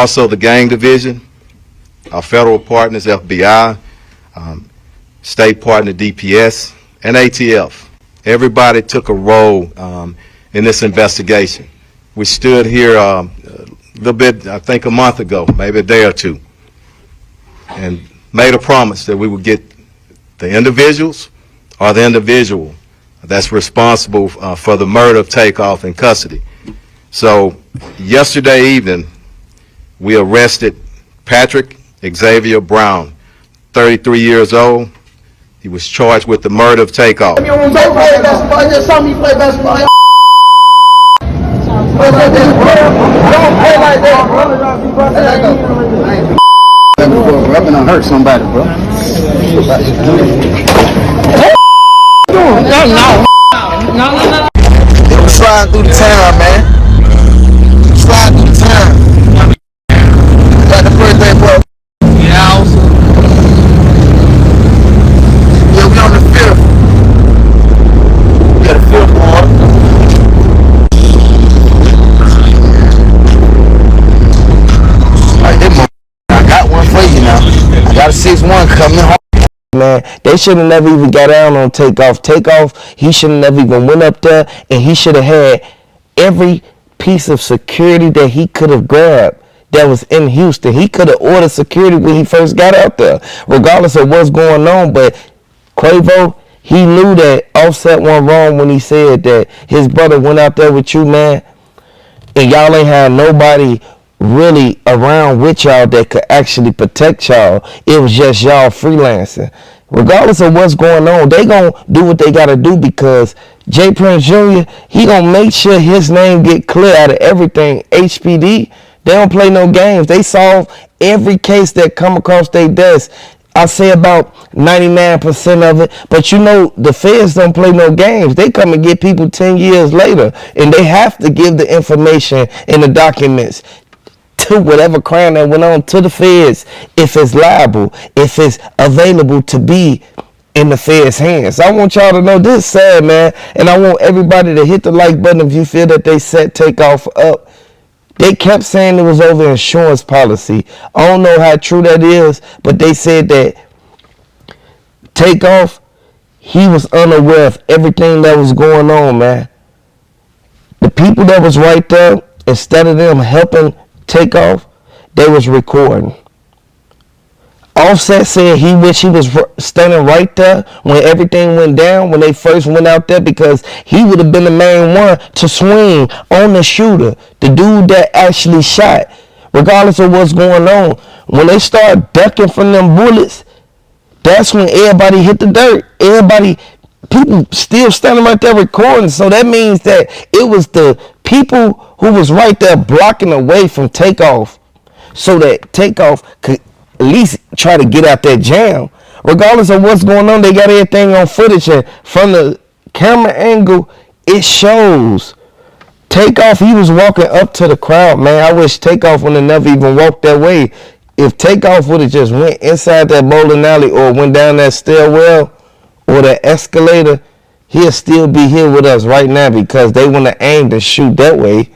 Also the gang division, our federal partners, FBI, state partner DPS, and ATF. Everybody took a role in this investigation. We stood here a little bit, I think a month ago, maybe a day or two, and made a promise that we would get the individuals or the individual that's responsible for the murder of Takeoff in custody. So yesterday evening, we arrested Patrick Xavier Brown, 33 years old. He was charged with the murder of Takeoff. You don't play basketball, just saw me play basketball. Don't play like that, bro. I've been hurt somebody, bro. No. It was sliding through the town, man. Sliding through the town. Got the birthday boy. Yeah, also. Yeah, we on the 5th. We got the 5th boy. I got one for you now. I got a 6-1 coming home. Man, they should have never even got down on Takeoff. Takeoff, he should have never even went up there, and he should have had every piece of security that he could have grabbed that was in Houston. He could have ordered security when he first got out there, regardless of what's going on. But Quavo, he knew that Offset went wrong when he said that his brother went out there with you, man, and y'all ain't had nobody really around with y'all that could actually protect y'all. It was just y'all freelancing. Regardless of what's going on, they gonna do what they gotta do, because J. Prince Jr., he gonna make sure his name get clear out of everything. HPD, they don't play no games. They solve every case that come across their desk. I say about 99% of it, but you know the feds don't play no games. They come and get people 10 years later, and they have to give the information and the documents to whatever crime that went on to the feds, if it's liable, if it's available to be in the feds' hands. I want y'all to know this is sad, man, and I want everybody to hit the like button if you feel that they set Takeoff up. They kept saying it was over insurance policy. I don't know how true that is, but they said that Takeoff, he was unaware of everything that was going on, man. The people that was right there, instead of them helping Takeoff, they was recording. Offset said he wished he was standing right there when everything went down, when they first went out there, because he would have been the main one to swing on the shooter, the dude that actually shot, regardless of what's going on. When they start ducking from them bullets, that's when everybody hit the dirt. People still standing right there recording, so that means that it was the people who was right there blocking away from Takeoff, so that Takeoff could at least try to get out that jam. Regardless of what's going on, they got everything on footage, and from the camera angle, it shows Takeoff. He was walking up to the crowd, man. I wish Takeoff would have never even walked that way. If Takeoff would have just went inside that bowling alley or went down that stairwell or that escalator, he'll still be here with us right now, because they want to aim to shoot that way.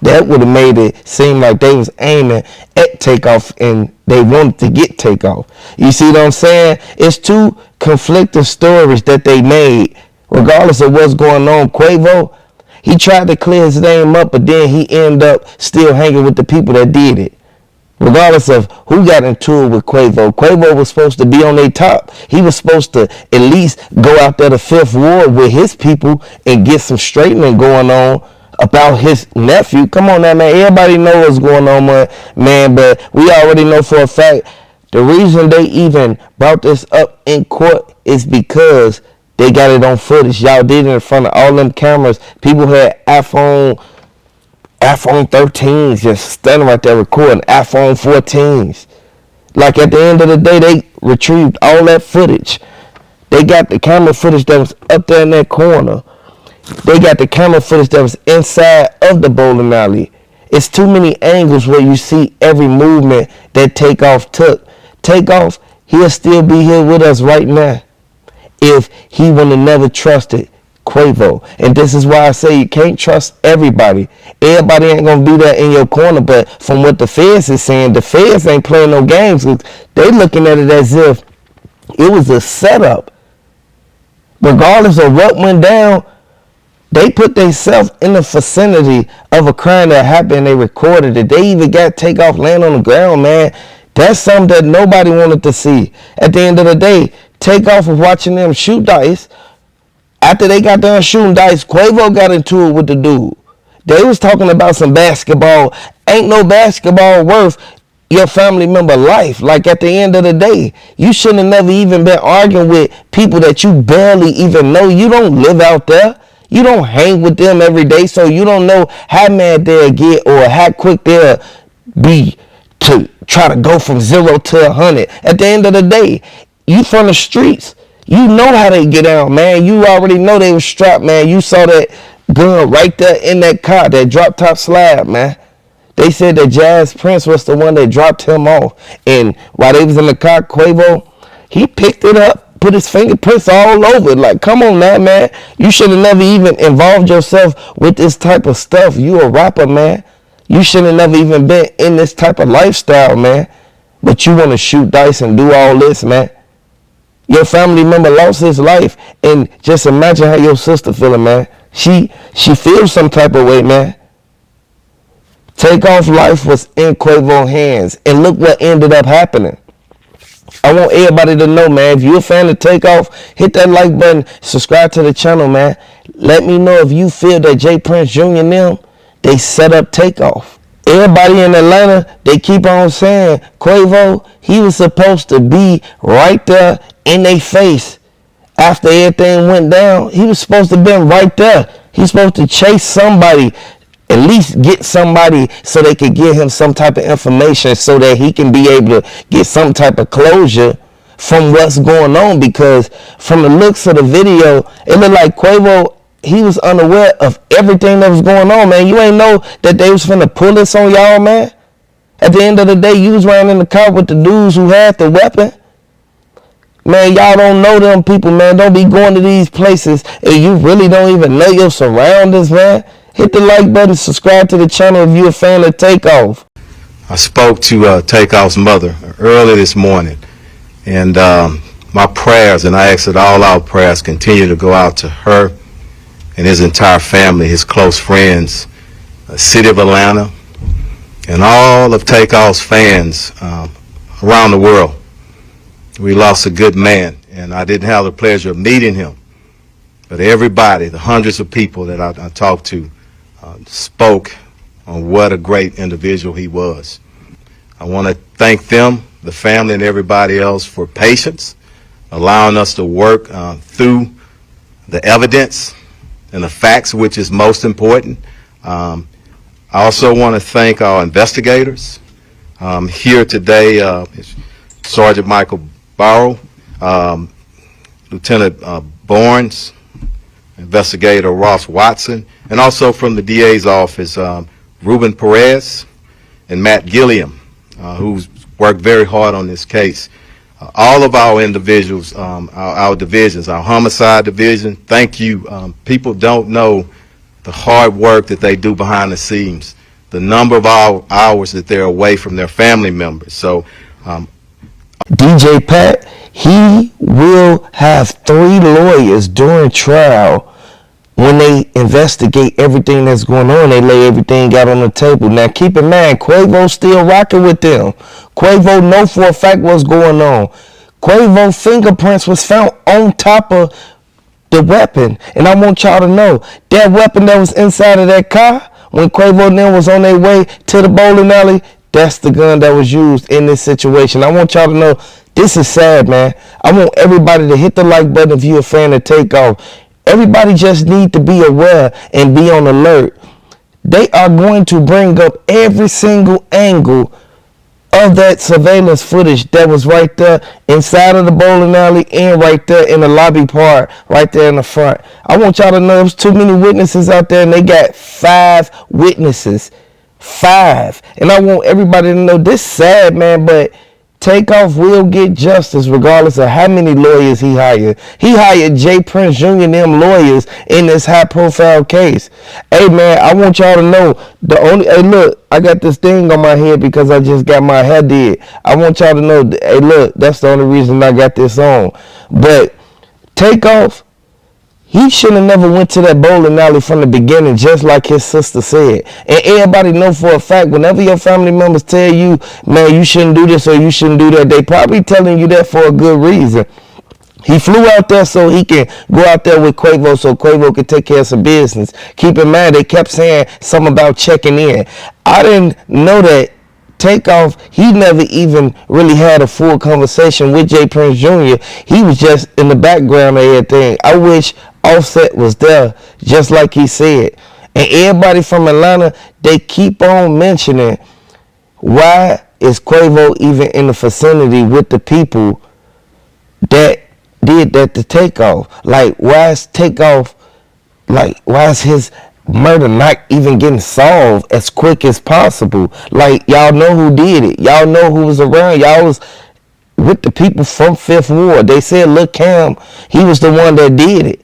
That would have made it seem like they was aiming at Takeoff and they wanted to get Takeoff. You see what I'm saying? It's two conflicting stories that they made, regardless of what's going on. Quavo, he tried to clear his name up, but then he ended up still hanging with the people that did it. Regardless of who got into it with Quavo. Quavo was supposed to be on their top. He was supposed to at least go out there to Fifth Ward with his people and get some straightening going on about his nephew. Come on now, man. Everybody knows what's going on, man. But we already know for a fact the reason they even brought this up in court is because they got it on footage. Y'all did it in front of all them cameras. People had iPhone 13s just standing right there recording, iPhone 14s. Like at the end of the day, they retrieved all that footage. They got the camera footage that was up there in that corner. They got the camera footage that was inside of the bowling alley. It's too many angles where you see every movement that Takeoff took. Takeoff, he'll still be here with us right now if he would have never trusted Quavo. And this is why I say you can't trust everybody. Everybody ain't gonna be there in your corner, but from what the feds is saying, the feds ain't playing no games. They looking at it as if it was a setup. Regardless of what went down, they put themselves in the vicinity of a crime that happened. They recorded it. They even got Takeoff laying on the ground, man. That's something that nobody wanted to see. At the end of the day, Takeoff was watching them shoot dice. After they got done shooting dice, Quavo got into it with the dude. They was talking about some basketball. Ain't no basketball worth your family member life. Like, at the end of the day, you shouldn't have never even been arguing with people that you barely even know. You don't live out there. You don't hang with them every day, so you don't know how mad they'll get or how quick they'll be to try to go from 0 to 100. At the end of the day, you from the streets. You know how they get out, man. You already know they was strapped, man. You saw that gun right there in that car, that drop top slab, man. They said that Jazz Prince was the one that dropped him off. And while they was in the car, Quavo, he picked it up, put his fingerprints all over it. Like, come on now, man. You should have never even involved yourself with this type of stuff. You a rapper, man. You should have never even been in this type of lifestyle, man. But you want to shoot dice and do all this, man. Your family member lost his life. And just imagine how your sister feeling, man. She feels some type of way, man. Takeoff life was in Quavo's hands. And look what ended up happening. I want everybody to know, man, if you're a fan of Takeoff, hit that like button, subscribe to the channel, man. Let me know if you feel that J. Prince Jr. and them, they set up Takeoff. Everybody in Atlanta, they keep on saying, Quavo, he was supposed to be right there in their face. After everything went down, he was supposed to have been right there. He's supposed to chase somebody, at least get somebody so they could give him some type of information so that he can be able to get some type of closure from what's going on. Because from the looks of the video, it looked like Quavo, he was unaware of everything that was going on, man. You ain't know that they was finna pull this on y'all, man. At the end of the day, you was riding in the car with the dudes who had the weapon. Man, y'all don't know them people, man. Don't be going to these places and you really don't even know your surroundings, man. Hit the like button, subscribe to the channel if you're a fan of Takeoff. I spoke to Takeoff's mother early this morning, and my prayers, and I ask that all our prayers continue to go out to her and his entire family, his close friends, the city of Atlanta, and all of Takeoff's fans around the world. We lost a good man, and I didn't have the pleasure of meeting him, but everybody, the hundreds of people that I talked to, spoke on what a great individual he was. I want to thank them, the family, and everybody else for patience, allowing us to work through the evidence and the facts, which is most important. I also want to thank our investigators. Here today is Sergeant Michael Barrow, Lieutenant Barnes, Investigator Ross Watson, and also from the DA's office, Ruben Perez and Matt Gilliam, who's worked very hard on this case. All of our individuals, our divisions, our homicide division, thank you. People don't know the hard work that they do behind the scenes, the number of hours that they're away from their family members. So, DJ Pat, he will have 3 lawyers during trial. When they investigate everything that's going on, they lay everything out on the table. Now, keep in mind, Quavo still rocking with them. Quavo know for a fact what's going on. Quavo fingerprints was found on top of the weapon. And I want y'all to know, that weapon that was inside of that car, when Quavo and them was on their way to the bowling alley, that's the gun that was used in this situation. I want y'all to know, this is sad, man. I want everybody to hit the like button if you're a fan of Takeoff. Everybody just need to be aware and be on alert. They are going to bring up every single angle of that surveillance footage that was right there inside of the bowling alley and right there in the lobby part, right there in the front. I want y'all to know there's too many witnesses out there, and they got 5 witnesses. 5. And I want everybody to know this sad, man, but Takeoff will get justice regardless of how many lawyers he hired. He hired J. Prince Jr. and them lawyers in this high profile case. Hey man, I want y'all to know hey look, I got this thing on my head because I just got my hair did. I want y'all to know, hey look, that's the only reason I got this on. But Takeoff, he should have never went to that bowling alley from the beginning, just like his sister said. And everybody know for a fact, whenever your family members tell you, man, you shouldn't do this or you shouldn't do that, they probably telling you that for a good reason. He flew out there so he can go out there with Quavo so Quavo could take care of some business. Keep in mind, they kept saying something about checking in. I didn't know that Takeoff, he never even really had a full conversation with J. Prince Jr. He was just in the background of everything. I wish Offset was there, just like he said. And everybody from Atlanta, they keep on mentioning, why is Quavo even in the vicinity with the people that did that to Takeoff? Like, why is Takeoff, like, why is his murder not even getting solved as quick as possible? Like, y'all know who did it. Y'all know who was around. Y'all was with the people from Fifth Ward. They said, look, Cam, he was the one that did it.